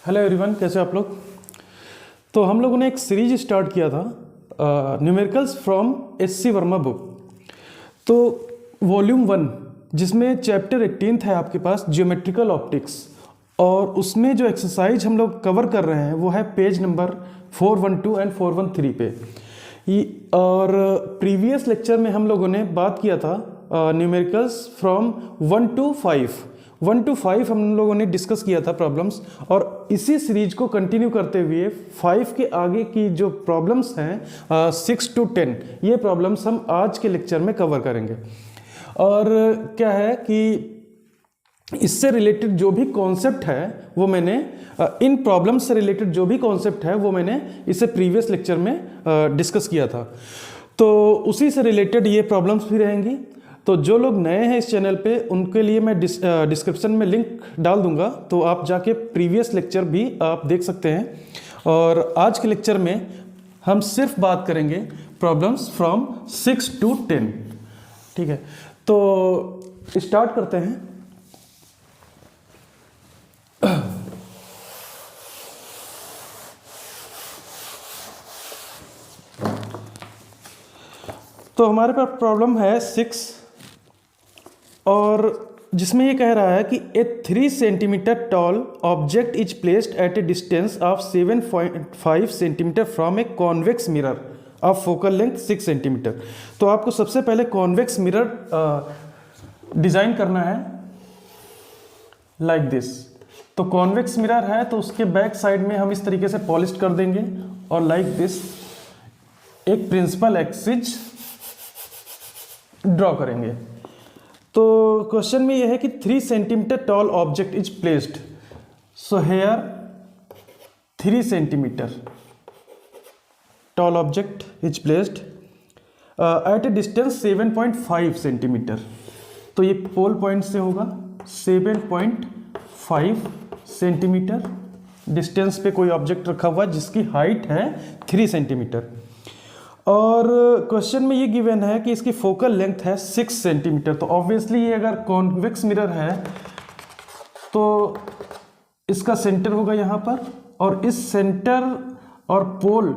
Hello everyone, कैसे हो आप लोग। तो हम लोगों ने एक सीरीज स्टार्ट किया था numericals from SC. Verma book. तो वॉल्यूम 1 जिसमें चैप्टर 18 है आपके पास ज्योमेट्रिकल ऑप्टिक्स, और उसमें जो एक्सरसाइज हम लोग कवर कर रहे हैं वो है पेज नंबर 412 एंड 413 पे। और प्रीवियस लेक्चर में हम लोगों ने बात किया था न्यूमेरिकल्स फ्रॉम 1 to 5 हम लोगों ने डिस्कस किया था प्रॉब्लम्स, और इसी सीरीज को कंटिन्यू करते हुए 5 के आगे की जो प्रॉब्लम्स हैं 6 to 10 ये प्रॉब्लम्स हम आज के लेक्चर में कवर करेंगे। और क्या है कि इससे रिलेटेड जो भी कॉन्सेप्ट है वो मैंने इन प्रॉब्लम्स से रिलेटेड जो भी कॉन्सेप्ट है वो मैंने इससे प्रीवियस लेक्चर में डिस्कस किया था। तो उसी से रिलेटेड ये प्रॉब्लम्स भी रहेंगी। तो जो लोग नए हैं इस चैनल पे उनके लिए मैं डिस्क्रिप्शन में लिंक डाल दूंगा, तो आप जाके प्रीवियस लेक्चर भी आप देख सकते हैं। और आज के लेक्चर में हम सिर्फ बात करेंगे प्रॉब्लम्स फ्रॉम 6 to 10। ठीक है, तो स्टार्ट करते हैं। तो हमारे पास प्रॉब्लम है 6, और जिसमें ये कह रहा है कि ए 3 centimetre tall object is placed at a distance of 7.5 centimetre from a convex mirror of focal length 6 centimetre. तो आपको सबसे पहले कॉन्वेक्स मिरर डिजाइन करना है लाइक दिस। तो कॉन्वेक्स मिरर है तो उसके बैक साइड में हम इस तरीके से पॉलिश कर देंगे, और लाइक दिस एक प्रिंसिपल एक्सिस ड्रॉ करेंगे। तो क्वेश्चन में यह है कि 3 centimetre tall object is placed, so here 3 centimetre tall object is placed at a distance 7.5 centimetre. तो ये पोल पॉइंट से होगा 7.5 सेंटीमीटर डिस्टेंस पे कोई ऑब्जेक्ट रखा हुआ जिसकी हाइट है 3 सेंटीमीटर। और क्वेश्चन में ये गिवन है कि इसकी फोकल लेंथ है 6 सेंटीमीटर। तो ऑब्वियसली ये अगर कॉन्वेक्स मिरर है तो इसका सेंटर होगा यहाँ पर, और इस सेंटर और पोल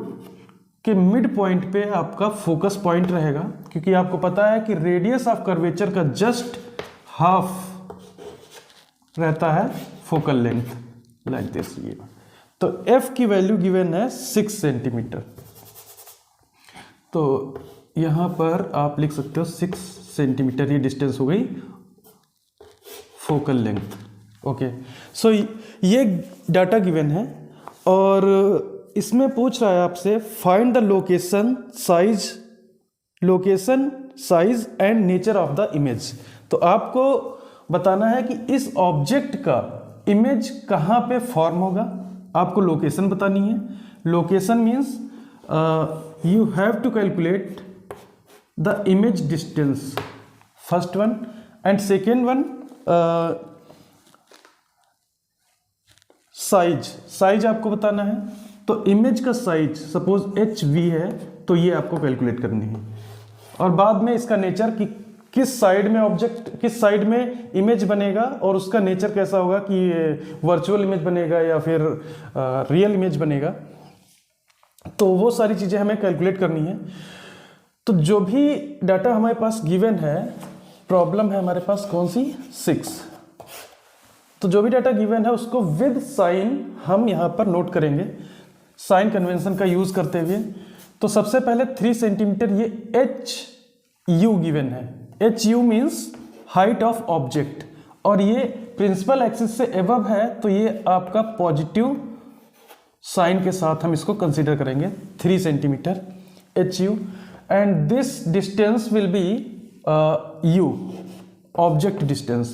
के मिड पॉइंट पे आपका फोकस पॉइंट रहेगा, क्योंकि आपको पता है कि रेडियस ऑफ कर्वेचर का जस्ट हाफ रहता है फोकल लेंथ लाइक दिस। ये तो एफ की वैल्यू गिवन है 6 सेंटीमीटर। तो यहाँ पर आप लिख सकते हो 6 सेंटीमीटर ये डिस्टेंस हो गई फोकल लेंथ। ओके, सो ये डाटा गिवन है, और इसमें पूछ रहा है आपसे find the location size and nature of the image. तो आपको बताना है कि इस ऑब्जेक्ट का इमेज कहाँ पे फॉर्म होगा, आपको लोकेशन बतानी है। Location means you have to calculate the image distance, first one, and second one size आपको बताना है। तो इमेज का साइज सपोज HV है तो ये आपको कैलकुलेट करनी है, और बाद में इसका नेचर कि किस साइड में ऑब्जेक्ट किस साइड में इमेज बनेगा और उसका नेचर कैसा होगा, कि वर्चुअल इमेज बनेगा या फिर रियल इमेज बनेगा। तो वो सारी चीज़ें हमें कैलकुलेट करनी है। तो जो भी डाटा हमारे पास गिवन है, प्रॉब्लम है हमारे पास कौन सी 6, तो जो भी डाटा गिवन है उसको विद साइन हम यहाँ पर नोट करेंगे साइन कन्वेंशन का यूज़ करते हुए। तो सबसे पहले 3 सेंटीमीटर ये HU गिवन है। HU means height of object, और ये प्रिंसिपल एक्सिस से एबव है तो ये आपका पॉजिटिव साइन के साथ हम इसको कंसीडर करेंगे 3 centimetre HU, and this distance will be U object distance,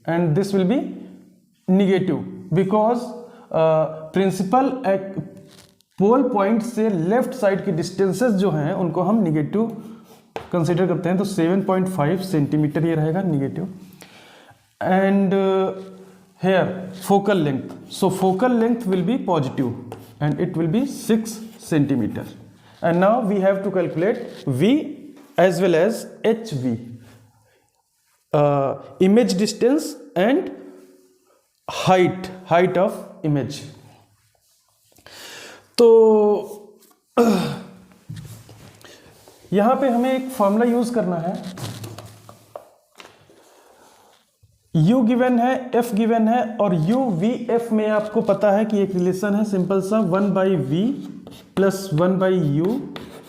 and this will be negative because principal pole point से लेफ्ट साइड की डिस्टेंसेस जो हैं उनको हम निगेटिव कंसीडर करते हैं। तो 7.5 सेंटीमीटर ये रहेगा negative, and here focal length, so focal length will be positive and it will be 6 centimeter, and now we have to calculate V as well as HV, image distance and height of image। तो यहां पे हमें एक formula use करना है। u given है, f given है, और u v f में आपको पता है कि एक रिलेशन है सिंपल सा 1/v plus 1/u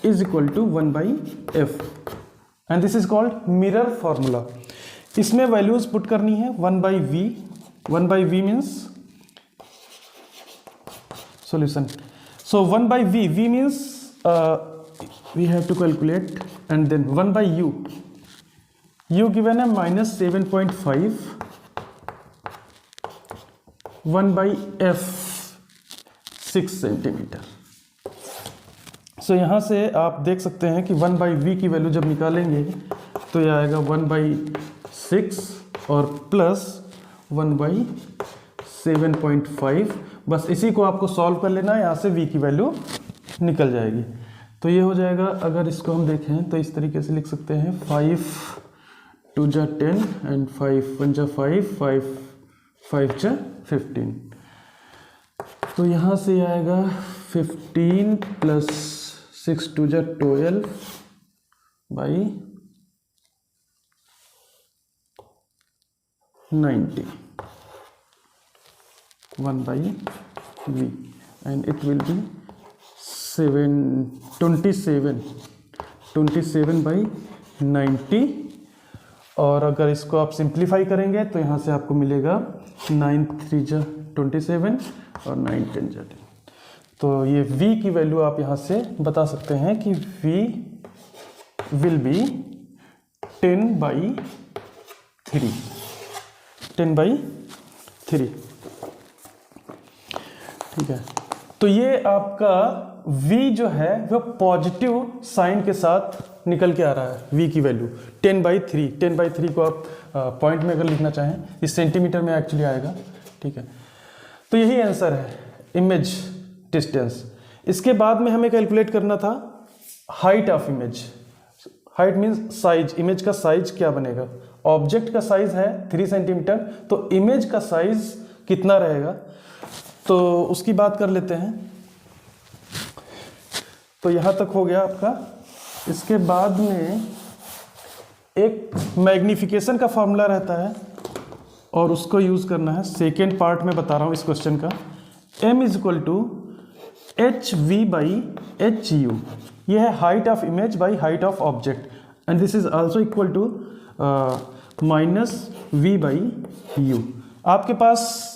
is equal to 1/f and this is called mirror formula. इसमें वैल्यूज पुट करनी है 1/v, 1/v means solution. So 1/v, v means we have to calculate, and then 1/u, u given है -7.5, 1/f 6 centimetre. So यहाँ से आप देख सकते हैं कि 1/v की वैल्यू जब निकालेंगे तो यह आएगा 1/6 और प्लस 1/7.5। बस इसी को आपको सॉल्व कर लेना है, यहाँ से v की वैल्यू निकल जाएगी। तो ये हो जाएगा, अगर इसको हम देखें तो इस तरीके से लिख सकते हैं 5 2 जा 10 एंड 5 1 जा 5, 5 जा 15। तो यहाँ से आएगा 15 प्लस 6 2 जा 12 by 90, 1/v, and it will be 27/90। और अगर इसको आप सिंप्लीफाई करेंगे तो यहाँ से आपको मिलेगा 9 3 जा 27 और 9 10 जा 10। तो ये v की वैल्यू आप यहाँ से बता सकते हैं कि v विल बी 10/3, 10/3। ठीक है, तो ये आपका v जो है वो पॉजिटिव साइन के साथ निकल के आ रहा है। v की वैल्यू 10/3, 10/3 को आप पॉइंट में अगर लिखना चाहें इस सेंटीमीटर में एक्चुअली आएगा। ठीक है, तो यही आंसर है इमेज डिस्टेंस। इसके बाद में हमें कैलकुलेट करना था height of image. Height means size, image का साइज क्या बनेगा। ऑब्जेक्ट का साइज है 3 सेंटीमीटर, तो इमेज का साइज कितना रहेगा, तो उसकी बात कर लेते हैं। तो यहाँ तक हो गया आपका। इसके बाद में एक मैग्निफिकेशन का फॉर्मूला रहता है और उसको यूज़ करना है। सेकेंड पार्ट में बता रहा हूँ इस क्वेश्चन का। m is equal to hv/hu, ये है height of image by height of object, and this is also equal to -v/u। आपके पास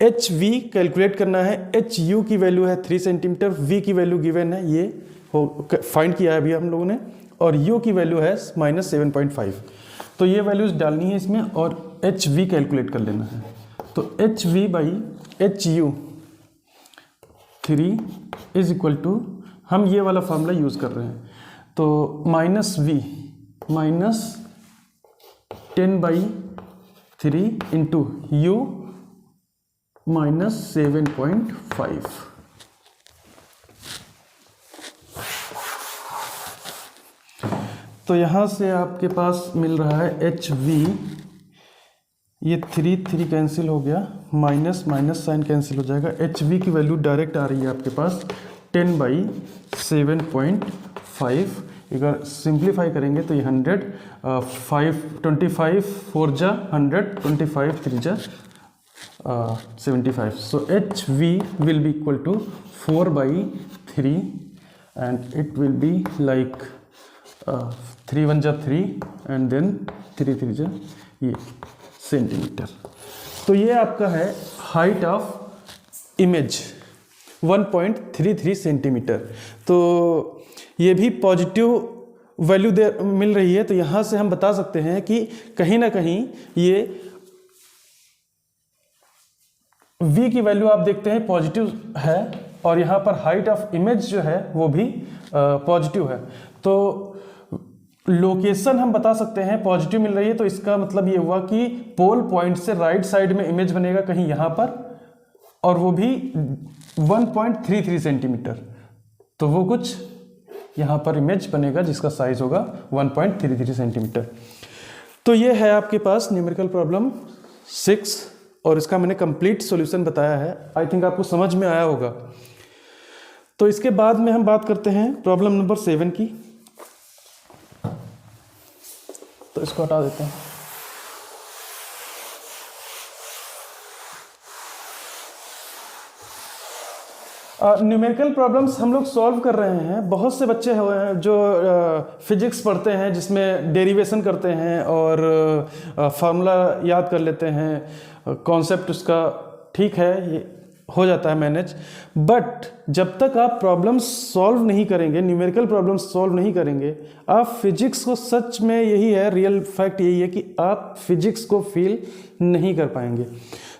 hv कैलकुलेट करना है, hu की वैल्यू है 3 सेंटीमीटर, v की वैल्यू गिवन है, ये फाइंड किया है अभी हम लोगों ने, और u की वैल्यू है -7.5। तो ये वैल्यूज डालनी है इसमें और hv कैलकुलेट कर लेना है। तो hv/hu 3 इज इक्वल टू, हम ये वाला फार्मूला यूज़ कर रहे हैं, तो -v -10/3 इंटू u -7.5। तो यहाँ से आपके पास मिल रहा है hv, ये 3 कैंसिल हो गया, माइनस साइन कैंसिल हो जाएगा। hv की वैल्यू डायरेक्ट आ रही है आपके पास 10/7.5। अगर सिंप्लीफाई करेंगे तो ये 100, 25 4 जा 100, 25 3 जा 75। So hv will be equal to 4/3 and it will be like 3 1 जा 3 एंड देन 3 3 जा ये सेंटीमीटर। तो ये आपका है हाइट ऑफ इमेज 1.33 सेंटीमीटर। तो ये भी पॉजिटिव वैल्यू मिल रही है, तो यहाँ से हम बता सकते हैं कि कहीं ना कहीं ये v की वैल्यू आप देखते हैं पॉजिटिव है, और यहाँ पर हाइट ऑफ इमेज जो है वो भी पॉजिटिव है। तो लोकेशन हम बता सकते हैं पॉजिटिव मिल रही है, तो इसका मतलब ये हुआ कि पोल पॉइंट से राइट साइड में इमेज बनेगा कहीं यहाँ पर, और वो भी 1.33 सेंटीमीटर। तो वो कुछ यहाँ पर इमेज बनेगा जिसका साइज होगा 1.33 सेंटीमीटर। तो ये है आपके पास न्यूमेरिकल प्रॉब्लम 6, और इसका मैंने कंप्लीट सॉल्यूशन बताया है। आई थिंक आपको समझ में आया होगा। तो इसके बाद में हम बात करते हैं प्रॉब्लम नंबर 7 की। तो इसको हटा देते हैं। न्यूमेरिकल प्रॉब्लम्स हम लोग सॉल्व कर रहे हैं। बहुत से बच्चे हैं जो फिजिक्स पढ़ते हैं जिसमें डेरिवेशन करते हैं और फार्मूला याद कर लेते हैं, कॉन्सेप्ट उसका ठीक है, ये हो जाता है मैनेज। बट जब तक आप प्रॉब्लम्स सॉल्व नहीं करेंगे, न्यूमेरिकल प्रॉब्लम्स सॉल्व नहीं करेंगे, आप फिजिक्स को, सच में यही है, रियल फैक्ट यही है कि आप फिजिक्स को फील नहीं कर पाएंगे।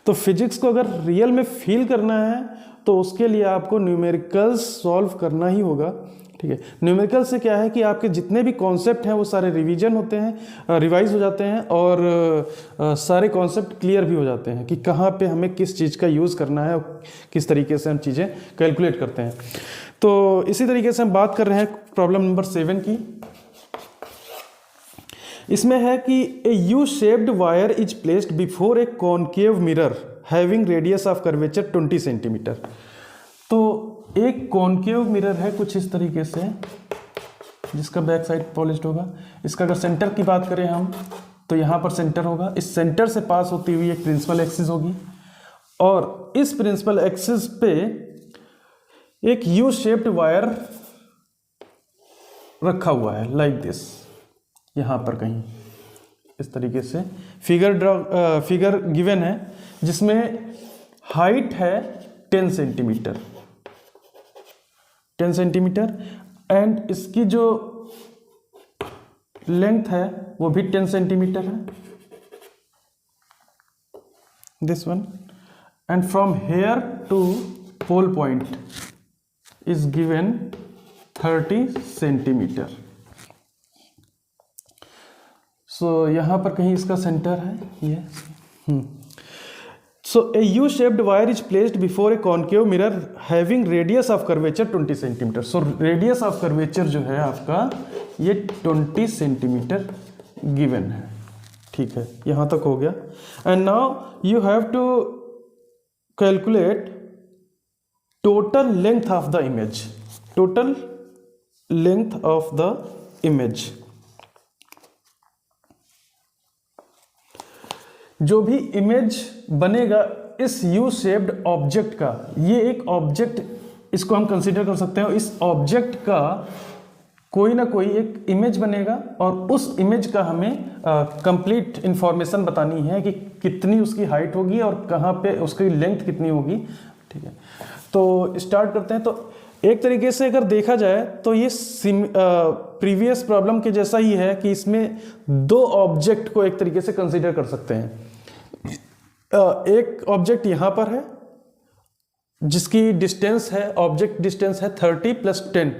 तो फिजिक्स को अगर रियल में फील करना है तो उसके लिए आपको न्यूमेरिकल्स सॉल्व करना ही होगा, ठीक है। न्यूमेरिकल से क्या है कि आपके जितने भी कॉन्सेप्ट हैं वो सारे रिवीजन होते हैं, रिवाइज हो जाते हैं और सारे कॉन्सेप्ट क्लियर भी हो जाते हैं कि कहाँ पे हमें किस चीज़ का यूज़ करना है और किस तरीके से हम चीज़ें कैलकुलेट करते हैं। तो इसी तरीके से हम बात कर रहे हैं प्रॉब्लम नंबर 7 की। इसमें है कि a U shaped wire is placed before a concave mirror having radius of curvature 20 centimetre. तो एक कॉनकेव मिरर है कुछ इस तरीके से, जिसका बैक साइड पॉलिश्ड होगा। इसका अगर सेंटर की बात करें हम, तो यहाँ पर सेंटर होगा। इस सेंटर से पास होती हुई एक प्रिंसिपल एक्सिस होगी और इस प्रिंसिपल एक्सिस पे एक यू शेप्ड वायर रखा हुआ है, लाइक दिस, यहाँ पर कहीं इस तरीके से फिगर गिवन है, जिसमें हाइट है 10 सेंटीमीटर, 10 सेंटीमीटर, एंड इसकी जो लेंथ है वो भी 10 सेंटीमीटर है, this one, and from here to pole point is given 30 centimetre. So यहाँ पर कहीं इसका सेंटर है ये। So a U shaped wire is placed before a concave mirror having radius of curvature 20 centimetre. So radius of curvature जो है आपका ये 20 सेंटीमीटर गिवन है, ठीक है, यहाँ तक हो गया। And now you have to calculate total length of the image, total length of the image. जो भी इमेज बनेगा इस यू शेप्ड ऑब्जेक्ट का, ये एक ऑब्जेक्ट, इसको हम कंसीडर कर सकते हैं, इस ऑब्जेक्ट का कोई ना कोई एक इमेज बनेगा और उस इमेज का हमें कंप्लीट इंफॉर्मेशन बतानी है कि कितनी उसकी हाइट होगी और कहाँ पे उसकी लेंथ कितनी होगी, ठीक है। तो स्टार्ट करते हैं। तो एक तरीके से अगर देखा जाए तो ये प्रीवियस प्रॉब्लम के जैसा ही है कि इसमें दो ऑब्जेक्ट को एक तरीके से कंसीडर कर सकते हैं। एक ऑब्जेक्ट यहाँ पर है जिसकी डिस्टेंस है, ऑब्जेक्ट डिस्टेंस है 30 + 10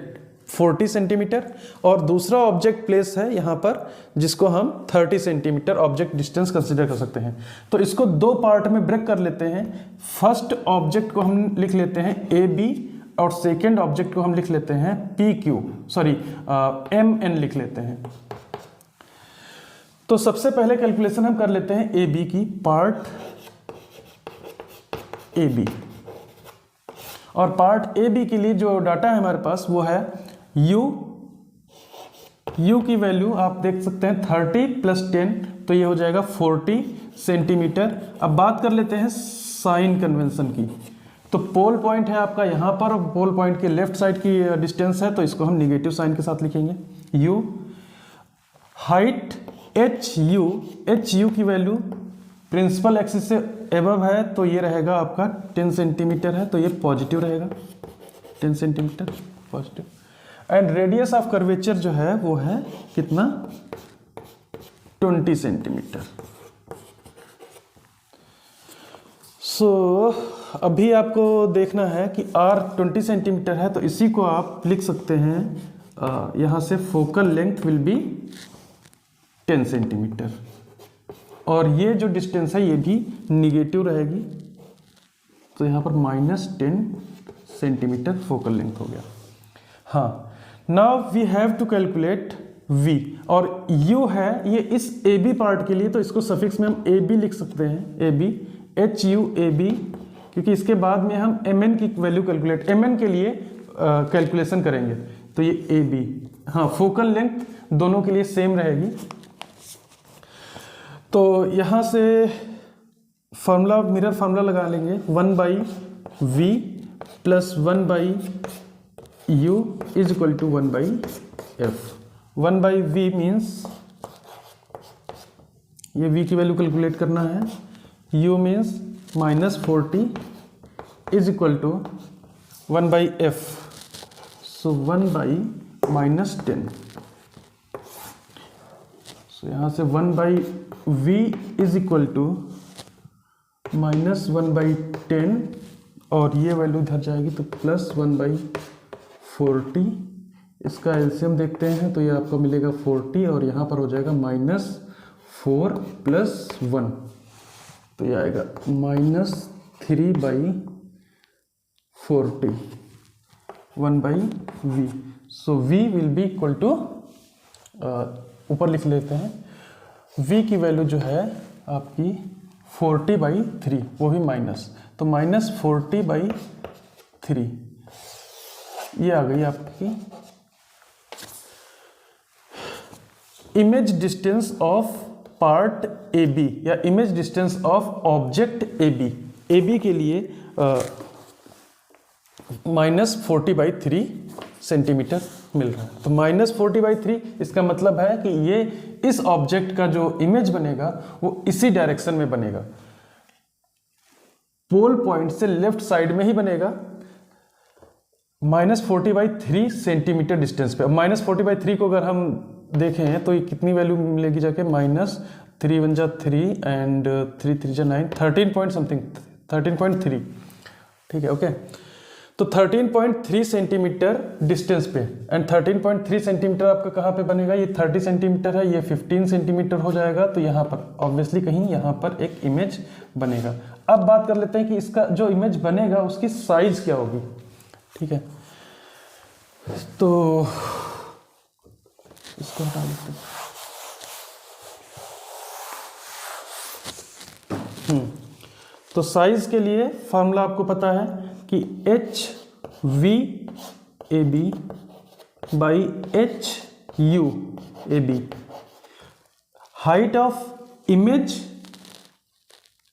40 सेंटीमीटर, और दूसरा ऑब्जेक्ट प्लेस है यहाँ पर जिसको हम 30 सेंटीमीटर ऑब्जेक्ट डिस्टेंस कंसीडर कर सकते हैं। तो इसको दो पार्ट में ब्रेक कर लेते हैं। फर्स्ट ऑब्जेक्ट को हम लिख लेते हैं AB और सेकेंड ऑब्जेक्ट को हम लिख लेते हैं MN लिख लेते हैं। तो सबसे पहले कैलकुलेशन हम कर लेते हैं AB की, पार्ट AB, और पार्ट AB के लिए जो डाटा है हमारे पास वो है U की वैल्यू आप देख सकते हैं 30 + 10, तो ये हो जाएगा 40 सेंटीमीटर। अब बात कर लेते हैं साइन कन्वेंशन की। तो पोल पॉइंट है आपका यहाँ पर, और पोल पॉइंट के लेफ्ट साइड की डिस्टेंस है, तो इसको हम निगेटिव साइन के साथ लिखेंगे। U हाइट HU की वैल्यू प्रिंसिपल एक्सिस से एबव है, तो ये रहेगा आपका 10 सेंटीमीटर है, तो ये पॉजिटिव रहेगा, 10 centimetre positive. And radius of curvature जो है वो है कितना, 20 सेंटीमीटर। सो अभी आपको देखना है कि R 20 सेंटीमीटर है, तो इसी को आप लिख सकते हैं यहाँ से focal length will be 10 centimetre, और ये जो डिस्टेंस है ये भी निगेटिव रहेगी, तो यहाँ पर -10 सेंटीमीटर फोकल लेंथ हो गया। हाँ, now we have to calculate V, और U है ये इस AB पार्ट के लिए, तो इसको सफिक्स में हम AB लिख सकते हैं, AB HU AB, क्योंकि इसके बाद में हम MN की वैल्यू कैलकुलेट, MN के लिए कैलकुलेशन करेंगे तो ये ए बी, हाँ फोकल लेंथ दोनों के लिए सेम रहेगी। तो यहाँ से फार्मूला, मिरर फार्मूला लगा लेंगे, 1/v plus 1/u is equal to 1/f। 1/v means ये v की वैल्यू कैलकुलेट करना है, u means -40 is equal to 1/f, so 1/-10। So यहाँ से 1/v इज इक्वल टू -1/10 और ये वैल्यू इधर जाएगी तो प्लस 1/40। इसका एलसीएम देखते हैं तो ये आपको मिलेगा 40 और यहाँ पर हो जाएगा -4 + 1, तो ये आएगा -3/40 1/v। So v will be equal to, ऊपर लिख लेते हैं, v की वैल्यू जो है आपकी 40/3, वो भी माइनस, तो -40/3 ये आ गई आपकी image distance of part A B या image distance of object A B. A B के लिए -40/3 सेंटीमीटर मिल रहा है। तो -40/3 इसका मतलब है कि ये इस ऑब्जेक्ट का जो इमेज बनेगा वो इसी डायरेक्शन में बनेगा, पोल पॉइंट से लेफ्ट साइड में ही बनेगा, -40/3 सेंटीमीटर डिस्टेंस पे। -40/3 को अगर हम देखें तो ये कितनी वैल्यू मिलेगी जाके, -3 × 3 एंड 3 × 3 9, 13 पॉइंट समथिंग, 13.3, ठीक है, ओके। तो 13.3 सेंटीमीटर डिस्टेंस पे, एंड 13.3 सेंटीमीटर आपका कहाँ पे बनेगा, ये 30 सेंटीमीटर है, ये 15 सेंटीमीटर हो जाएगा, तो यहाँ पर ऑब्वियसली कहीं यहाँ पर एक इमेज बनेगा। अब बात कर लेते हैं कि इसका जो इमेज बनेगा उसकी साइज क्या होगी, ठीक है। तो इसको हटा लेते हैं। तो साइज के लिए फार्मूला आपको पता है कि HVAB by HUAB, height of image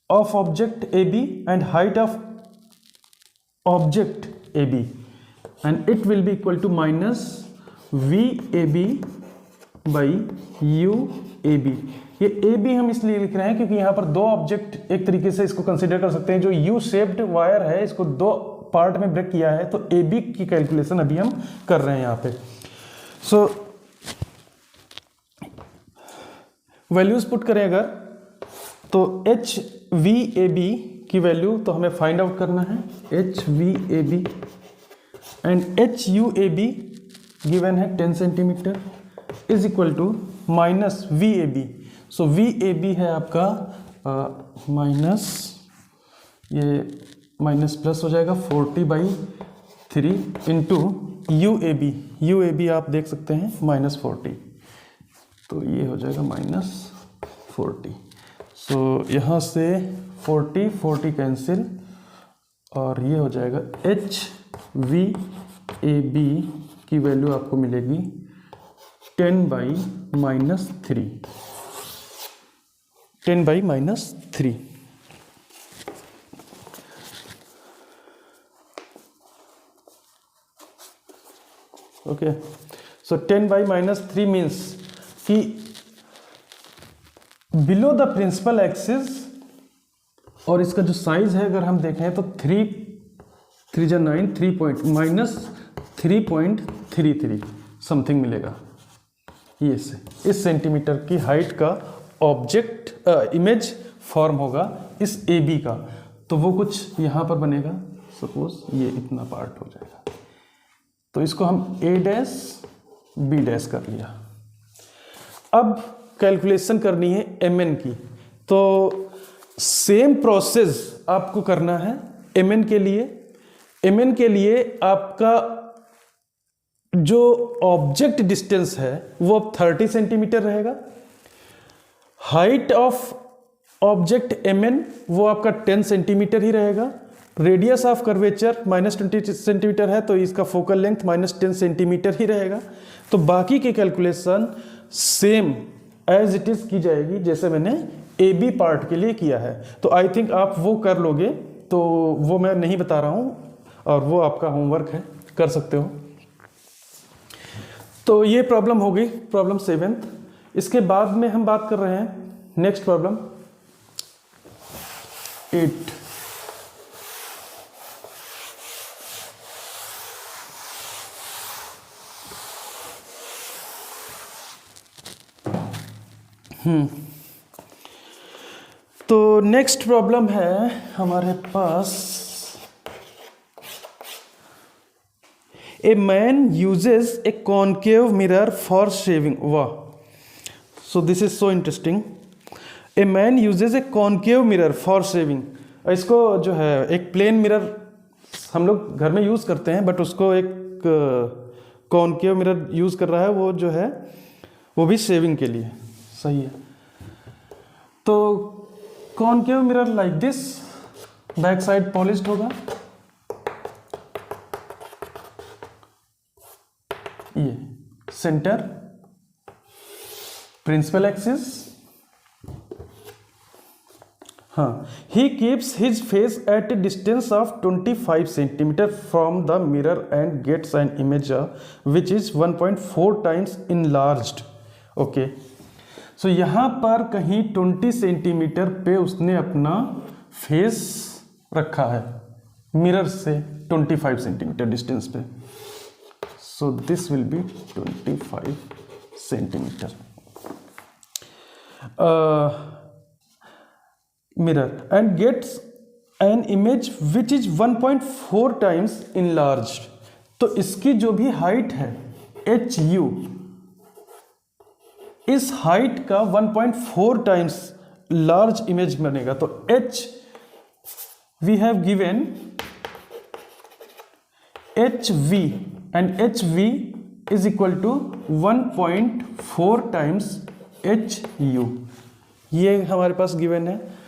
of object AB and height of object AB, and it will be equal to -VAB by UAB। ये AB हम इसलिए लिख रहे हैं क्योंकि यहाँ पर दो ऑब्जेक्ट एक तरीके से इसको कंसिडर कर सकते हैं। जो यू शेप्ड वायर है इसको दो पार्ट में ब्रेक किया है, तो AB की कैलकुलेशन अभी हम कर रहे हैं यहाँ पे। सो वैल्यूज पुट करें अगर, तो HVAB की वैल्यू तो हमें फाइंड आउट करना है, HVAB एंड HUAB गिवन है 10 centimetre is equal to -VAB। So VAB है आपका माइनस, ये माइनस प्लस हो जाएगा 40/3 इंटू UAB आप देख सकते हैं -40, तो ये हो जाएगा -40। सो यहाँ से 40 कैंसिल और ये हो जाएगा HVAB की वैल्यू आपको मिलेगी 10/-3, 10/-3। ओके, सो 10/-3 मीन्स कि बिलो द प्रिंसिपल एक्सिस, और इसका जो साइज है अगर हम देखें तो 3 × 9 3 पॉइंट -3.33 समथिंग मिलेगा। ये से इस सेंटीमीटर की हाइट का ऑब्जेक्ट इमेज फॉर्म होगा इस AB का, तो वो कुछ यहाँ पर बनेगा, सपोज ये इतना पार्ट हो जाएगा, तो इसको हम A', B' कर लिया। अब कैलकुलेशन करनी है MN की, तो सेम प्रोसेस आपको करना है MN के लिए। MN के लिए आपका जो ऑब्जेक्ट डिस्टेंस है वो अब 30 सेंटीमीटर रहेगा, हाइट ऑफ ऑब्जेक्ट MN वो आपका 10 सेंटीमीटर ही रहेगा, रेडियस ऑफ कर्वेचर -20 सेंटीमीटर है तो इसका फोकल लेंथ -10 सेंटीमीटर ही रहेगा। तो बाकी की calculation same as it is की जाएगी जैसे मैंने ए बी पार्ट के लिए किया है। तो आई थिंक आप वो कर लोगे, तो वो मैं नहीं बता रहा हूँ और वो आपका होमवर्क है, कर सकते हो। तो ये प्रॉब्लम हो गई, प्रॉब्लम 7th। इसके बाद में हम बात कर रहे हैं नेक्स्ट प्रॉब्लम 8। तो नेक्स्ट प्रॉब्लम है हमारे पास, a man uses a concave mirror for shaving. वाह, so this is so interesting. A man uses a concave mirror for shaving. इसको जो है एक प्लेन मिरर हम लोग घर में यूज़ करते हैं, बट उसको एक कॉनकेव मिरर यूज़ कर रहा है, वो जो है वो भी शेविंग के लिए। सही है। तो concave mirror like this, back side polished होगा, ये सेंटर, प्रिंसिपल एक्सिस। हाँ, he keeps his face at a distance of 25 centimetre from the mirror and gets an image which is 1.4 times enlarged. Okay, so यहाँ पर कहीं 20 centimetre पे उसने अपना face रखा है मिरर से 25 सेंटीमीटर डिस्टेंस पे। So this will be 25 centimetre mirror and gets an image which is 1.4 times enlarged. तो इसकी जो भी हाइट है एच यू, इस हाइट का 1.4 टाइम्स लार्ज इमेज बनेगा। तो h v have given h v and h v is equal to 1.4 times h u, ये हमारे पास गिवन है।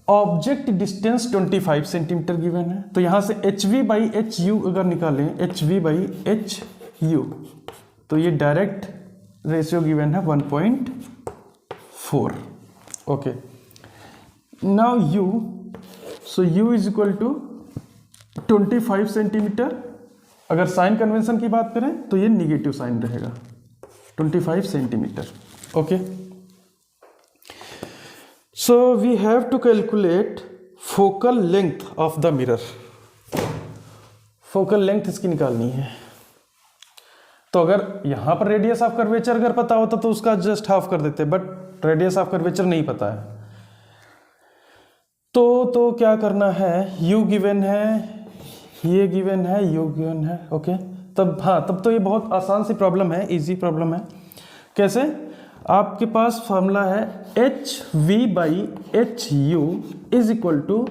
ऑब्जेक्ट डिस्टेंस 25 सेंटीमीटर गिवन है, तो यहां से h we by H u अगर निकालें, h we by H u, तो ये डायरेक्ट रेशियो गिवन है 1.4। Okay, now u, so u is equal to 25 centimetre. अगर साइन कन्वेंशन की बात करें तो ये निगेटिव साइन रहेगा, 25 centimetre. Okay, so we have to calculate focal length of the mirror. Focal length इसकी निकालनी है। तो अगर यहां पर रेडियस ऑफ कर्वेचर अगर पता होता तो उसका जस्ट हाफ कर देते, बट रेडियस ऑफ कर्वेचर नहीं पता है। तो क्या करना है, u गिवन है, ये गिवन है, u गिवन है। ओके, तब हाँ, तब तो ये बहुत आसान सी प्रॉब्लम है, इजी प्रॉब्लम है। कैसे? आपके पास फॉर्मूला है h we by H u is equal to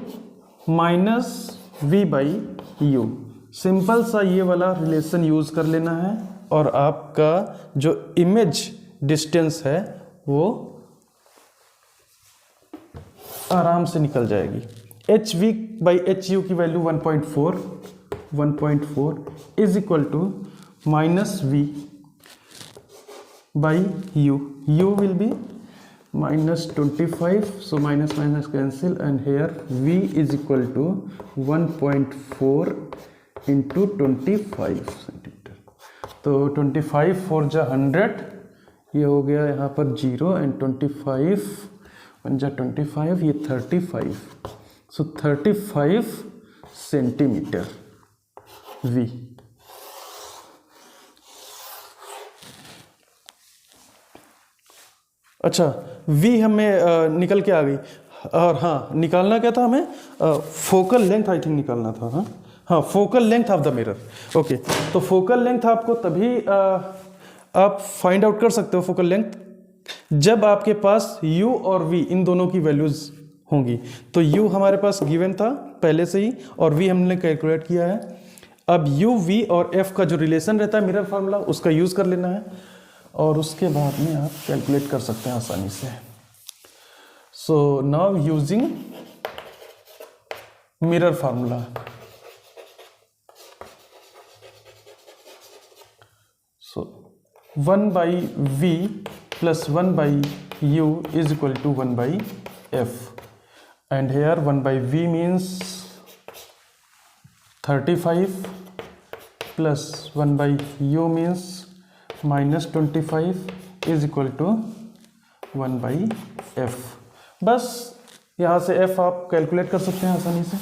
minus v by u. Simple सा ये वाला रिलेशन यूज कर लेना है और आपका जो इमेज डिस्टेंस है वो आराम से निकल जाएगी। H we by H U की value 1.4 is equal to minus v by u. U will be -25, so minus cancel, and here v is equal to 1.4 into 25 centimetre. तो 25 4 जा 100, ये हो गया यहाँ पर 0 एंड 25 1 जा 25, ये 35, सो 35 सेंटीमीटर v। अच्छा, v हमें निकल के आ गई। और हाँ, निकालना क्या था हमें, फोकल लेंथ आई थिंक निकालना था। हाँ, focal length of the mirror. Okay, तो फोकल लेंथ आपको तभी आप फाइंड आउट कर सकते हो फोकल लेंथ जब आपके पास u और v इन दोनों की वैल्यूज होंगी। तो u हमारे पास गिवन था पहले से ही और v हमने कैलकुलेट किया है। अब u, v और f का जो रिलेशन रहता है मिरर फार्मूला, उसका यूज कर लेना है और उसके बाद में आप कैलकुलेट कर सकते हैं आसानी से। So now using mirror formula. So 1/v plus 1/u is equal to 1/f, and here 1/v means 35 plus 1/u means -25 is equal to 1/f। बस यहाँ से f आप कैलकुलेट कर सकते हैं आसानी से।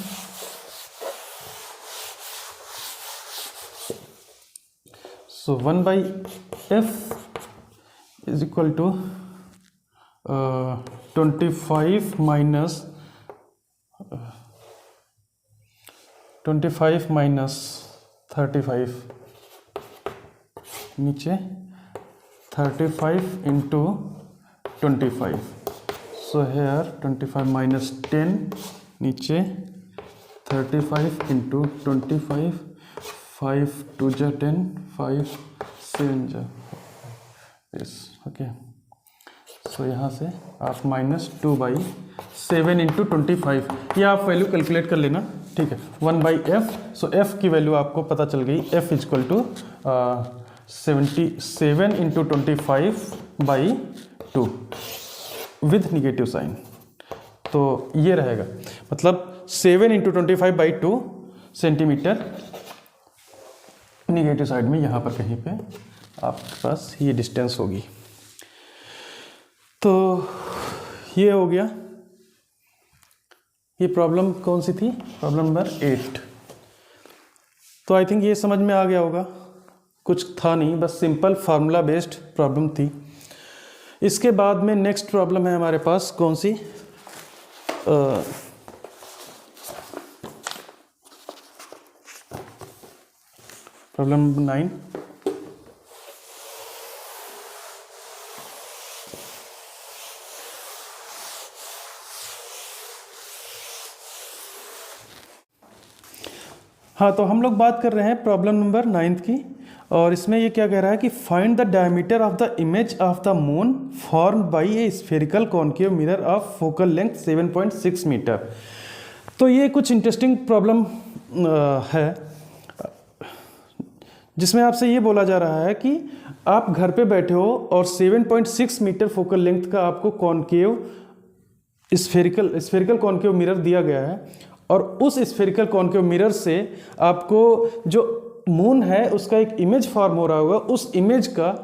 सो 1/f is equal to 25 minus 35, नीचे 35 into 25, so here 25 minus 10, नीचे 35 into 25, 5 2 जा 10, 5 7 जा, yes, okay। सो यहाँ से आप -2/7 into 25, ये आप वैल्यू कैलकुलेट कर लेना, ठीक है। 1/f, सो f की वैल्यू आपको पता चल गई, f equal to 77 into 25/2 with negative sign. तो ये रहेगा, मतलब 7 into 25/2 सेंटीमीटर निगेटिव साइड में यहाँ पर कहीं पे आपके पास ये डिस्टेंस होगी। तो ये हो गया। ये प्रॉब्लम कौन सी थी? Problem number 8। तो आई थिंक ये समझ में आ गया होगा, कुछ था नहीं, बस सिंपल फार्मूला बेस्ड प्रॉब्लम थी। इसके बाद में नेक्स्ट प्रॉब्लम है हमारे पास कौन सी? Problem number 9। हाँ, तो हम लोग बात कर रहे हैं प्रॉब्लम नंबर 9 की, और इसमें ये क्या कह रहा है कि find the diameter of the image of the moon formed by a spherical concave mirror of focal length 7.6 metre. तो ये कुछ इंटरेस्टिंग प्रॉब्लम है, जिसमें आपसे ये बोला जा रहा है कि आप घर पे बैठे हो और 7.6 मीटर फोकल लेंथ का आपको कॉन्केव स्फेरिकल कॉन्केव मिरर दिया गया है, और उस स्फेरिकल कॉन्केव मिरर से आपको जो मून है उसका एक इमेज फॉर्म हो रहा होगा, उस इमेज का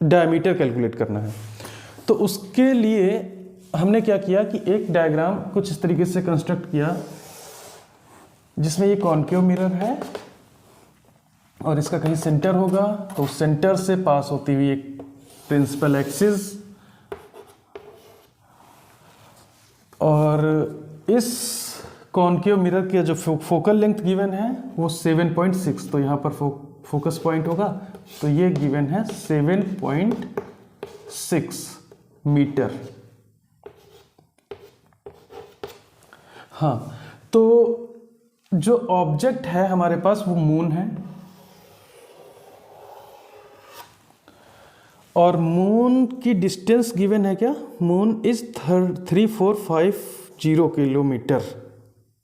डायमीटर कैलकुलेट करना है। तो उसके लिए हमने क्या किया कि एक डायग्राम कुछ इस तरीके से कंस्ट्रक्ट किया, जिसमें ये कॉन्केव मिरर है और इसका कहीं सेंटर होगा, तो सेंटर से पास होती हुई एक प्रिंसिपल एक्सिस, और इस कॉन्केव मिरर के जो फोकल लेंथ गिवन है वो 7.6, तो यहाँ पर फोकस पॉइंट होगा, तो ये गिवन है 7.6 मीटर। हाँ, तो जो ऑब्जेक्ट है हमारे पास वो मून है, और मून की डिस्टेंस गिवन है क्या? Moon is 3450 kilometre.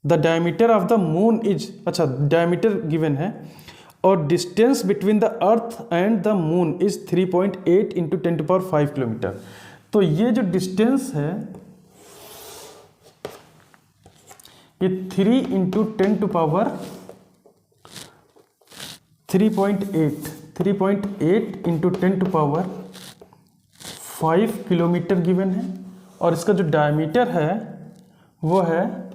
The diameter of the moon is, अच्छा डायमीटर गिवन है, और distance between the earth and the moon is 3.8 into 10⁵ kilometre. तो ये जो डिस्टेंस है ये 3 इंटू 3.8 इंटू 10⁵ किलोमीटर गिवन है, और इसका जो डायमीटर है वो है,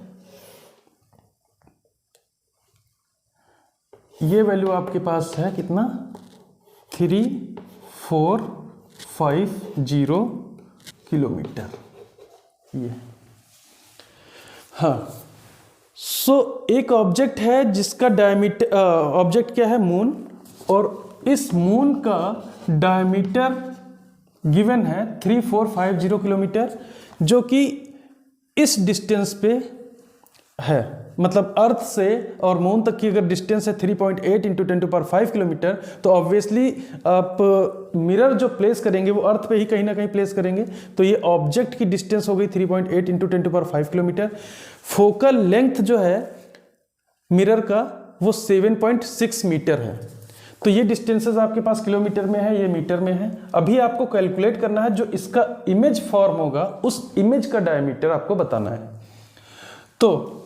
ये वैल्यू आपके पास है कितना? 3450 किलोमीटर ये। हाँ, सो एक ऑब्जेक्ट है जिसका डायमीटर, ऑब्जेक्ट क्या है? मून, और इस मून का डायमीटर गिवन है 3450 किलोमीटर, जो कि इस डिस्टेंस पे है, मतलब अर्थ से और मून तक की अगर डिस्टेंस है 3.8 इंटू 10⁵ किलोमीटर, तो ऑब्वियसली आप मिरर जो प्लेस करेंगे वो अर्थ पे ही कहीं ना कहीं प्लेस करेंगे। तो ये ऑब्जेक्ट की डिस्टेंस हो गई 3.8 इंटू 10⁵ किलोमीटर। फोकल लेंथ जो है मिरर का वो 7.6 मीटर है। तो ये डिस्टेंसेस आपके पास किलोमीटर में है, ये मीटर में है। अभी आपको कैलकुलेट करना है जो इसका इमेज फॉर्म होगा उस इमेज का डायमीटर आपको बताना है। तो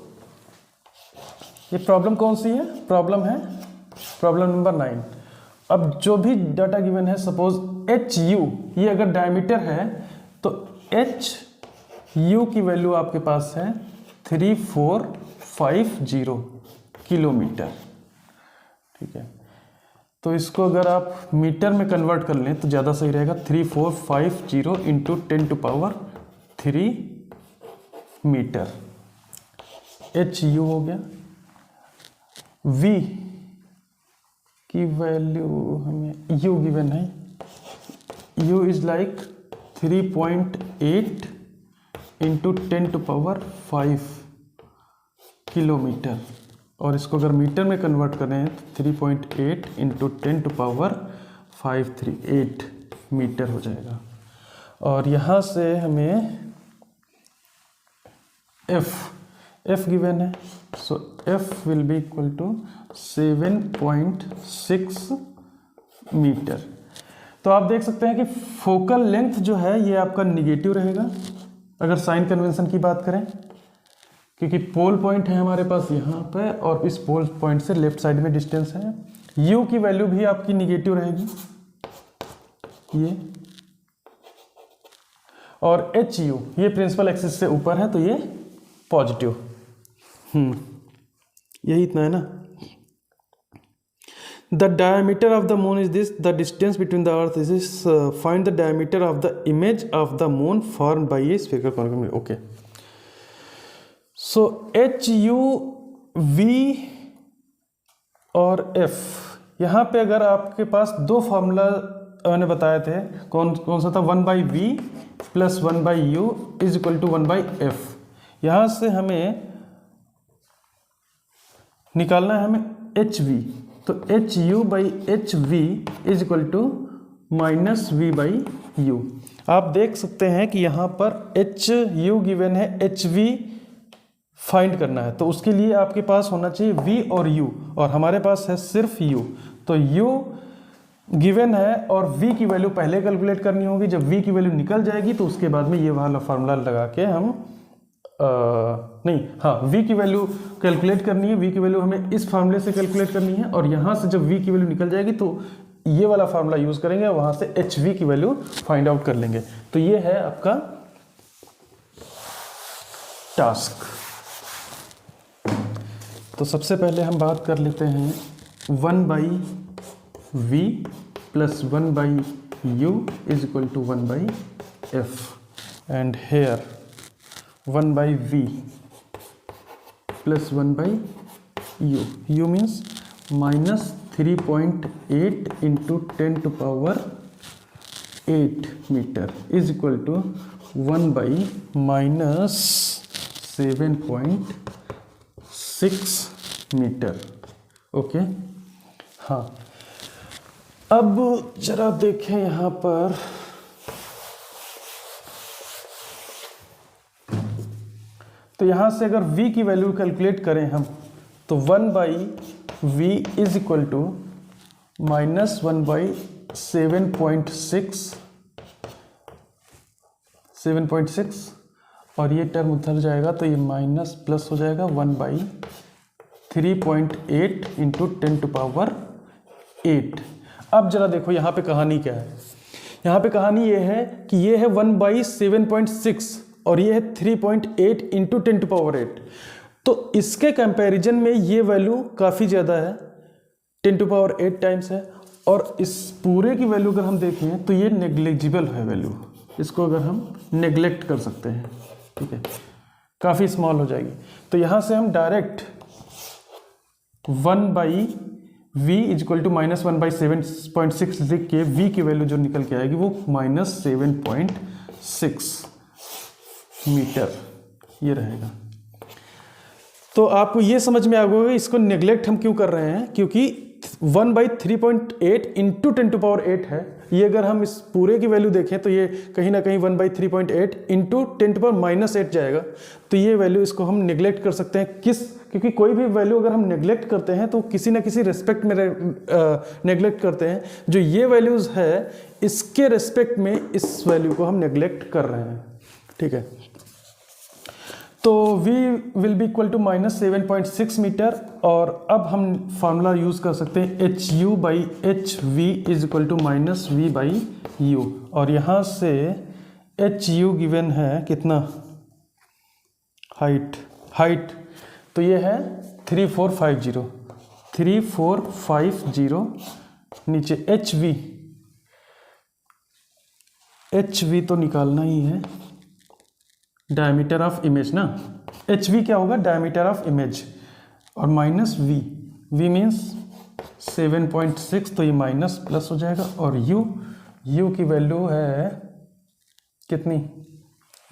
ये प्रॉब्लम कौन सी है? प्रॉब्लम है प्रॉब्लम नंबर 9। अब जो भी डाटा गिवन है, सपोज एच यू, ये अगर डायमीटर है तो एच यू की वैल्यू आपके पास है 3450 किलोमीटर, ठीक है। तो इसको अगर आप मीटर में कन्वर्ट कर लें तो ज़्यादा सही रहेगा। 3450 इंटू 10⁻³ मीटर, एच यू हो गया। v की वैल्यू हमें u गिवन है, u is like 3.8 into 10⁵ kilometre, और इसको अगर मीटर में कन्वर्ट करें तो 3.8 इंटू 10⁵38 मीटर हो जाएगा। और यहाँ से हमें f गिवन है, so f will be equal to 7.6 metre. तो आप देख सकते हैं कि फोकल लेंथ जो है ये आपका निगेटिव रहेगा अगर साइन कन्वेंशन की बात करें, क्योंकि पोल पॉइंट है हमारे पास यहाँ पे और इस पोल पॉइंट से लेफ्ट साइड में डिस्टेंस है। u की वैल्यू भी आपकी निगेटिव रहेगी ये, और एच यू ये प्रिंसिपल एक्सिस से ऊपर है तो ये पॉजिटिव। यही इतना है ना। The diameter of the moon is this, the distance between the earth is this, find the diameter of the image of the moon form by a spherical conical. Okay, so h u v और f, यहाँ पे अगर आपके पास दो formula मैंने बताए थे, कौन कौन सा था? 1/v plus 1/u is equal to 1/f। यहाँ से हमें निकालना है हमें एच वी, तो h u by h v is equal to -v/u। आप देख सकते हैं कि यहाँ पर एच यू गिवन है, एच वी फाइंड करना है, तो उसके लिए आपके पास होना चाहिए v और u, और हमारे पास है सिर्फ u। तो u गिवन है और v की वैल्यू पहले कैलकुलेट करनी होगी। जब v की वैल्यू निकल जाएगी तो उसके बाद में ये वाला फार्मूला लगा के हम v की वैल्यू कैलकुलेट करनी है। v की वैल्यू हमें इस फार्मूले से कैलकुलेट करनी है, और यहाँ से जब v की वैल्यू निकल जाएगी तो ये वाला फार्मूला यूज करेंगे और वहाँ से hv की वैल्यू फाइंड आउट कर लेंगे। तो ये है आपका टास्क। तो सबसे पहले हम बात कर लेते हैं 1/v plus 1/u is equal to 1/f, and here 1/v plus 1/u, u means -3.8 into 10⁸ metre is equal to 1/-7.6 metre. Okay, हाँ, अब जरा देखें यहाँ पर, तो यहाँ से अगर v की वैल्यू कैलकुलेट करें हम तो 1/v इज इक्वल टू -1/7.6 और ये टर्म उधर जाएगा तो ये माइनस प्लस हो जाएगा 1/3.8 इंटू 10⁸। अब जरा देखो यहाँ पे कहानी क्या है। यहाँ पे कहानी ये है कि ये है 1/7.6 और ये है 3.8 इंटू 10⁸। तो इसके कंपैरिजन में ये वैल्यू काफ़ी ज़्यादा है, 10⁸ टाइम्स है, और इस पूरे की वैल्यू अगर हम देखें तो ये नेग्लिजिबल है वैल्यू, इसको अगर हम नेग्लेक्ट कर सकते हैं, ठीक है, काफ़ी स्मॉल हो जाएगी। तो यहाँ से हम direct 1/v is equal to -1/7.6 लिख के v की वैल्यू जो निकल के आएगी वो -7.6 मीटर ये रहेगा। तो आपको ये समझ में आ गया इसको नेग्लेक्ट हम क्यों कर रहे हैं, क्योंकि 1/3.8 इंटू 10⁸ है। ये अगर हम इस पूरे की वैल्यू देखें तो ये कहीं ना कहीं 1/3.8 इंटू 10⁻⁸ जाएगा। तो ये वैल्यू इसको हम नेग्लेक्ट कर सकते हैं, क्योंकि कोई भी वैल्यू अगर हम नेग्लेक्ट करते हैं तो किसी ना किसी रेस्पेक्ट में नेग्लेक्ट करते हैं। जो ये वैल्यूज़ है इसके रेस्पेक्ट में इस वैल्यू को हम नेग्लेक्ट कर रहे हैं, ठीक है। तो v will be equal to -7.6 metre, और अब हम फार्मूला यूज़ कर सकते हैं HU/HV is equal to -V/U, और यहाँ से HU गिवन है कितना, हाइट तो ये है 3450, नीचे HV तो निकालना ही है, डायमीटर ऑफ इमेज ना, HV क्या होगा, डायमीटर ऑफ इमेज, और माइनस V मीन्स 7.6, तो ये माइनस प्लस हो जाएगा, और U की वैल्यू है कितनी,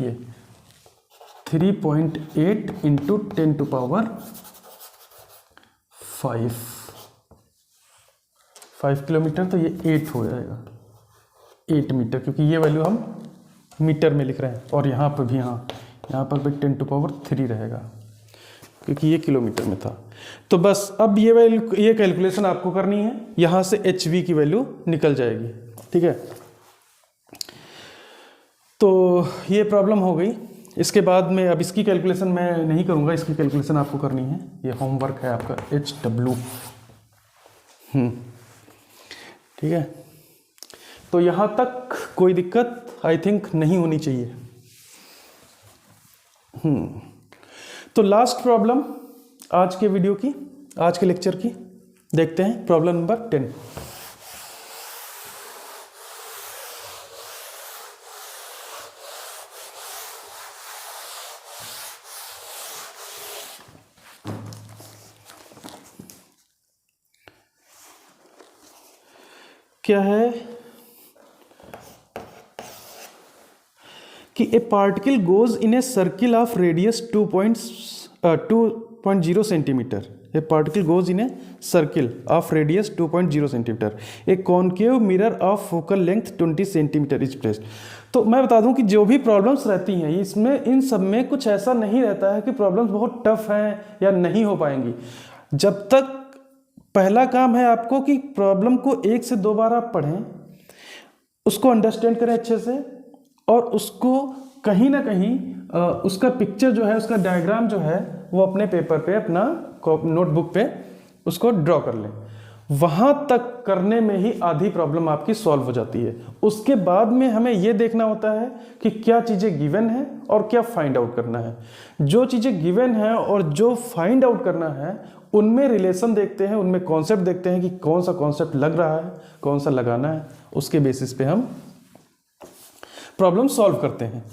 ये 3.8 इंटू 10⁵ किलोमीटर, तो ये 8 हो जाएगा, 8 मीटर, क्योंकि ये वैल्यू हम मीटर में लिख रहे हैं, और यहाँ पर भी यहाँ पर भी 10⁻³ रहेगा, क्योंकि ये किलोमीटर में था। तो बस अब ये कैलकुलेशन आपको करनी है, यहाँ से HV की वैल्यू निकल जाएगी, ठीक है। तो ये प्रॉब्लम हो गई। इसके बाद में अब इसकी कैलकुलेशन मैं नहीं करूँगा, इसकी कैलकुलेशन आपको करनी है, ये होमवर्क है आपका HW, ठीक है। तो यहाँ तक कोई दिक्कत आई थिंक नहीं होनी चाहिए। तो लास्ट प्रॉब्लम आज के वीडियो की, आज के लेक्चर की देखते हैं, प्रॉब्लम नंबर 10। क्या है कि ए particle goes in a circle of radius 2.0 centimetre, A particle goes in a circle of radius 2.0 centimetre, A concave mirror of focal length 20 centimetre is placed. तो मैं बता दूं कि जो भी प्रॉब्लम्स रहती हैं इसमें, इन सब में कुछ ऐसा नहीं रहता है कि प्रॉब्लम्स बहुत टफ हैं या नहीं हो पाएंगी। जब तक पहला काम है आपको कि प्रॉब्लम को 1 से 2 बार आप पढ़ें, उसको अंडरस्टैंड करें अच्छे से, और उसको कहीं ना कहीं उसका पिक्चर जो है, उसका डायग्राम जो है वो अपने पेपर पे, अपना नोटबुक पे उसको ड्रॉ कर लें। वहाँ तक करने में ही आधी प्रॉब्लम आपकी सॉल्व हो जाती है। उसके बाद में हमें ये देखना होता है कि क्या चीज़ें गिवन है और क्या फाइंड आउट करना है। जो चीज़ें गिवन है और जो फाइंड आउट करना है उनमें रिलेशन देखते हैं, उनमें कॉन्सेप्ट देखते हैं कि कौन सा कॉन्सेप्ट लग रहा है, कौन सा लगाना है, उसके बेसिस पे हम प्रॉब्लम सॉल्व करते हैं।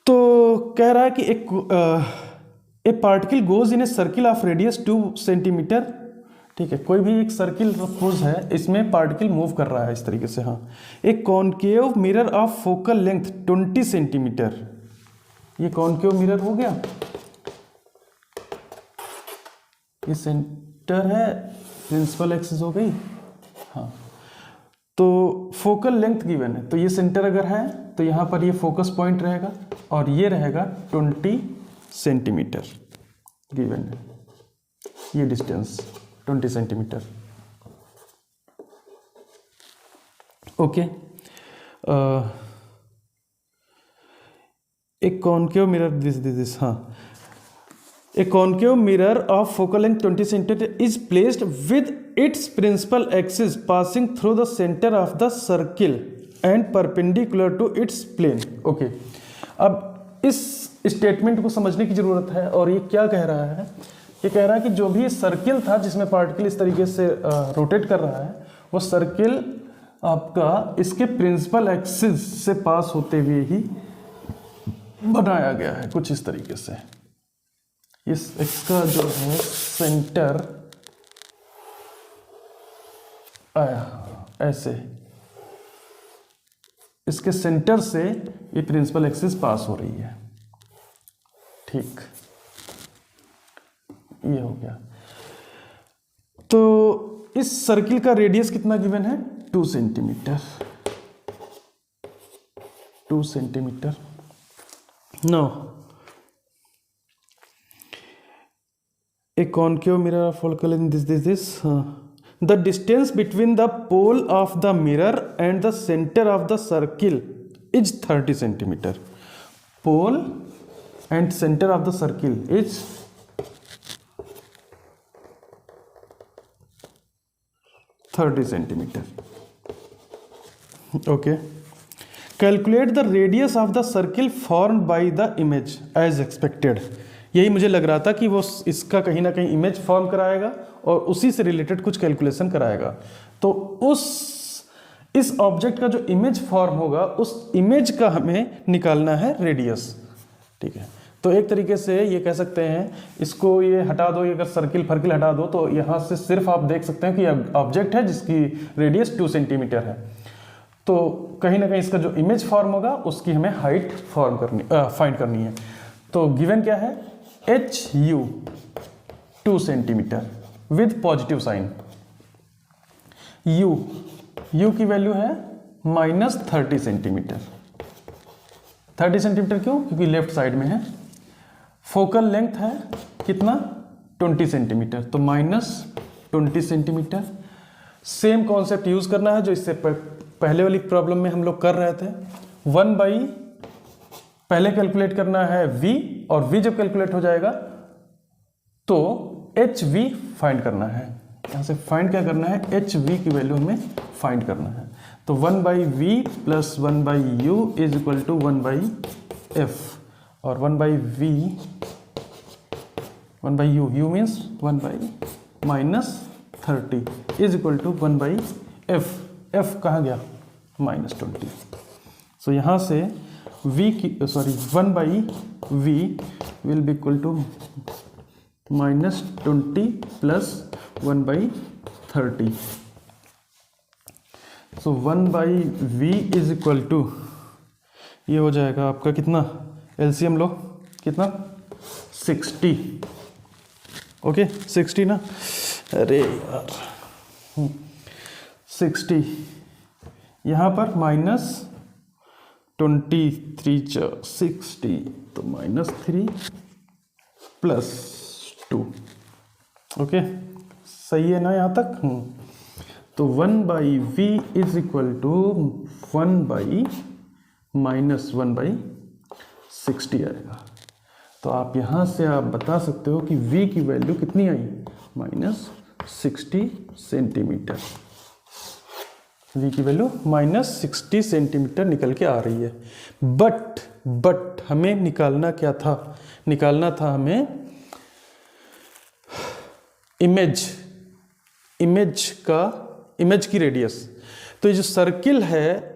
तो कह रहा है कि ए particle goes in a circle of radius 2 centimetre, ठीक है। कोई भी एक सर्किल सपोज है, इसमें पार्टिकल मूव कर रहा है इस तरीके से, हाँ। एक concave mirror of focal length 20 centimetre, ये कॉनकेव मिरर हो गया, ये सेंटर है, प्रिंसिपल एक्सिस हो गई, हाँ। तो फोकल लेंथ गिवन है, तो ये सेंटर अगर है तो यहाँ पर ये फोकस पॉइंट रहेगा, और ये रहेगा 20 सेंटीमीटर गिवन है, ये डिस्टेंस 20 सेंटीमीटर, ओके। एक कॉनकेव मिरर दिस हाँ, ए concave mirror of focal length 20 centimetre is placed with its principal axis passing through the center of the circle and perpendicular to its plane, okay। अब इस statement को समझने की जरूरत है, और ये क्या कह रहा है, ये कह रहा है कि जो भी सर्किल था जिसमें पार्टिकल इस तरीके से रोटेट कर रहा है, वो सर्किल आपका इसके प्रिंसिपल एक्सिस से पास होते हुए ही बनाया गया है, कुछ इस तरीके से। इसका जो है सेंटर आया ऐसे, इसके सेंटर से ये प्रिंसिपल एक्सिस पास हो रही है, ठीक। ये हो गया। तो इस सर्किल का रेडियस कितना गिवन है? 2 centimetre. 2 centimetre. No, a concave mirror focal in this the distance between the pole of the mirror and the center of the circle is 30 centimeter. Pole and center of the circle is 30 centimeter. Okay, calculate the radius of the circle formed by the image as expected. यही मुझे लग रहा था कि वो इसका कहीं ना कहीं इमेज फॉर्म कराएगा और उसी से रिलेटेड कुछ कैलकुलेशन कराएगा। तो इस ऑब्जेक्ट का जो इमेज फॉर्म होगा उस इमेज का हमें निकालना है रेडियस। ठीक है, तो एक तरीके से ये कह सकते हैं, इसको ये हटा दो, अगर सर्किल फर्किल हटा दो तो यहाँ से सिर्फ आप देख सकते हैं कि ऑब्जेक्ट है जिसकी रेडियस 2 सेंटीमीटर है। तो कहीं ना कहीं इसका जो इमेज फॉर्म होगा उसकी हमें हाइट फाइंड करनी है। तो गिवन क्या है? HU 2 centimetre with positive sign. U की वैल्यू है -30 सेंटीमीटर। 30 सेंटीमीटर क्यों? क्योंकि लेफ्ट साइड में है। फोकल लेंथ है कितना? 20 सेंटीमीटर, तो -20 सेंटीमीटर। सेम कॉन्सेप्ट यूज करना है जो इससे पहले वाली प्रॉब्लम में हम लोग कर रहे थे। 1/, पहले कैलकुलेट करना है V, और V जब कैलकुलेट हो जाएगा तो HV फाइंड करना है। यहाँ से फाइंड क्या करना है? HV की वैल्यू हमें फाइंड करना है। तो 1/V plus 1/U is equal to 1/F, और 1/V 1/U, U means 1/-30 is equal to 1/F। F कहाँ गया? -20। सो यहाँ से V की 1/V will be equal to -20 plus 1/30। So 1/V is equal to, ये हो जाएगा आपका कितना? एलसीएम लो कितना? 60। ओके 60 ना, अरे यार 60, यहाँ पर -23 60, तो -3 प्लस 2। ओके सही है ना यहाँ तक? तो 1/V इज इक्वल टू 1/-1/60 आएगा। तो आप यहाँ से आप बता सकते हो कि V की वैल्यू कितनी आई? -60 सेंटीमीटर। V की वैल्यू -60 सेंटीमीटर निकल के आ रही है। बट हमें निकालना क्या था? निकालना था हमें इमेज की रेडियस। तो ये जो सर्किल है,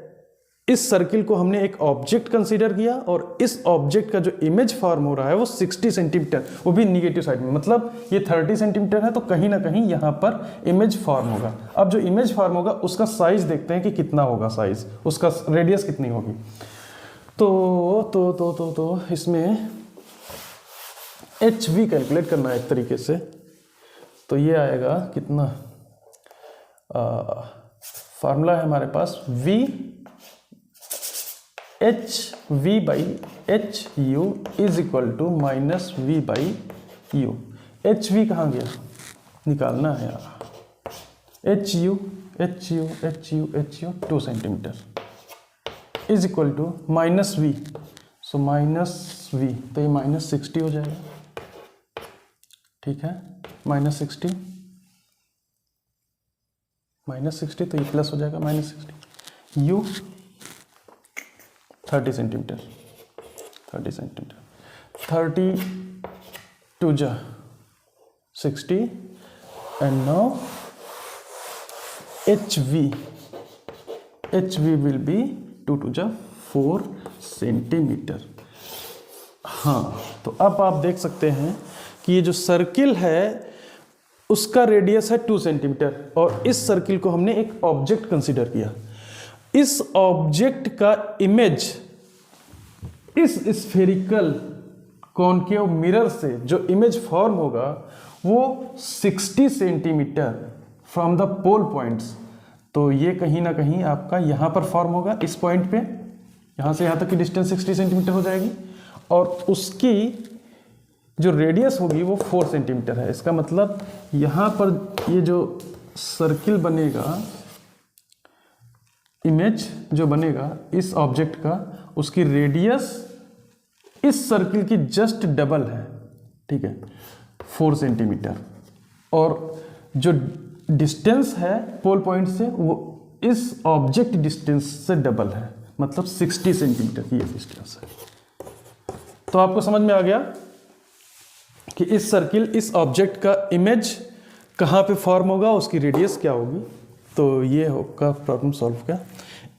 इस सर्किल को हमने एक ऑब्जेक्ट कंसीडर किया और इस ऑब्जेक्ट का जो इमेज फॉर्म हो रहा है वो 60 सेंटीमीटर, वो भी निगेटिव साइड में, मतलब ये 30 सेंटीमीटर है तो कहीं ना कहीं यहाँ पर इमेज फॉर्म होगा। अब जो इमेज फॉर्म होगा उसका साइज देखते हैं कि कितना होगा, साइज उसका रेडियस कितनी होगी। तो इसमें HV कैलकुलेट करना है एक तरीके से। तो ये आएगा कितना? फार्मूला है हमारे पास HV/HU is equal to -V/U। HV कहाँ गया? निकालना है यार। HU 2 centimetre is equal to -V, so -V, तो ये -60 हो जाएगा। ठीक है, -60 तो ये प्लस हो जाएगा -60। U 30 सेंटीमीटर 32 जा 60 and now HV will B 2 जा 4 सेंटीमीटर। हाँ, तो अब आप देख सकते हैं कि ये जो सर्किल है उसका रेडियस है 2 सेंटीमीटर और इस सर्किल को हमने एक ऑब्जेक्ट कंसीडर किया। इस ऑब्जेक्ट का इमेज इस स्फेरिकल कॉनकेव मिरर से जो इमेज फॉर्म होगा वो 60 centimetre from the pole points. तो ये कहीं ना कहीं आपका यहाँ पर फॉर्म होगा, इस पॉइंट पे, यहाँ से यहाँ तक की डिस्टेंस 60 सेंटीमीटर हो जाएगी, और उसकी जो रेडियस होगी वो 4 सेंटीमीटर है। इसका मतलब यहाँ पर ये जो सर्किल बनेगा, इमेज जो बनेगा इस ऑब्जेक्ट का, उसकी रेडियस इस सर्किल की जस्ट डबल है, ठीक है, 4 सेंटीमीटर। और जो डिस्टेंस है पोल पॉइंट से वो इस ऑब्जेक्ट डिस्टेंस से डबल है, मतलब 60 सेंटीमीटर की ये डिस्टेंस है। तो आपको समझ में आ गया कि इस सर्किल, इस ऑब्जेक्ट का इमेज कहाँ पे फॉर्म होगा, उसकी रेडियस क्या होगी। तो ये होगा प्रॉब्लम सॉल्व का,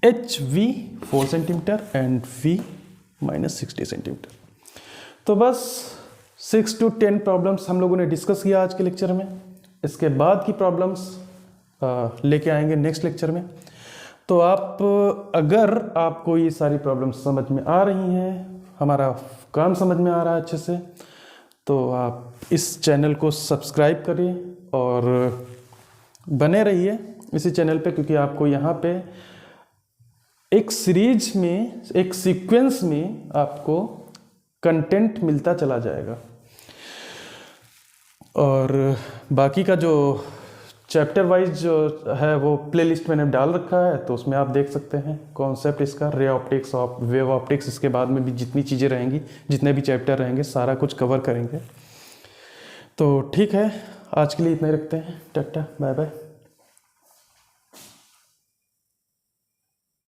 h v 4 centimetre and v minus 60 centimetre. तो बस 6 to 10 प्रॉब्लम्स हम लोगों ने डिस्कस किया आज के लेक्चर में। इसके बाद की प्रॉब्लम्स लेके आएंगे नेक्स्ट लेक्चर में। तो अगर आपको ये सारी प्रॉब्लम्स समझ में आ रही हैं, हमारा काम समझ में आ रहा है अच्छे से, तो आप इस चैनल को सब्सक्राइब करिए और बने रहिए इसी चैनल पे, क्योंकि आपको यहाँ पे एक सीरीज में, एक सीक्वेंस में आपको कंटेंट मिलता चला जाएगा। और बाकी का जो चैप्टर वाइज जो है वो प्लेलिस्ट मैंने डाल रखा है, तो उसमें आप देख सकते हैं कॉन्सेप्ट इसका, रे ऑप्टिक्स, वेव ऑप्टिक्स, इसके बाद में भी जितनी चीज़ें रहेंगी, जितने भी चैप्टर रहेंगे, सारा कुछ कवर करेंगे। तो ठीक है, आज के लिए इतना ही रखते हैं। Tata, bye bye.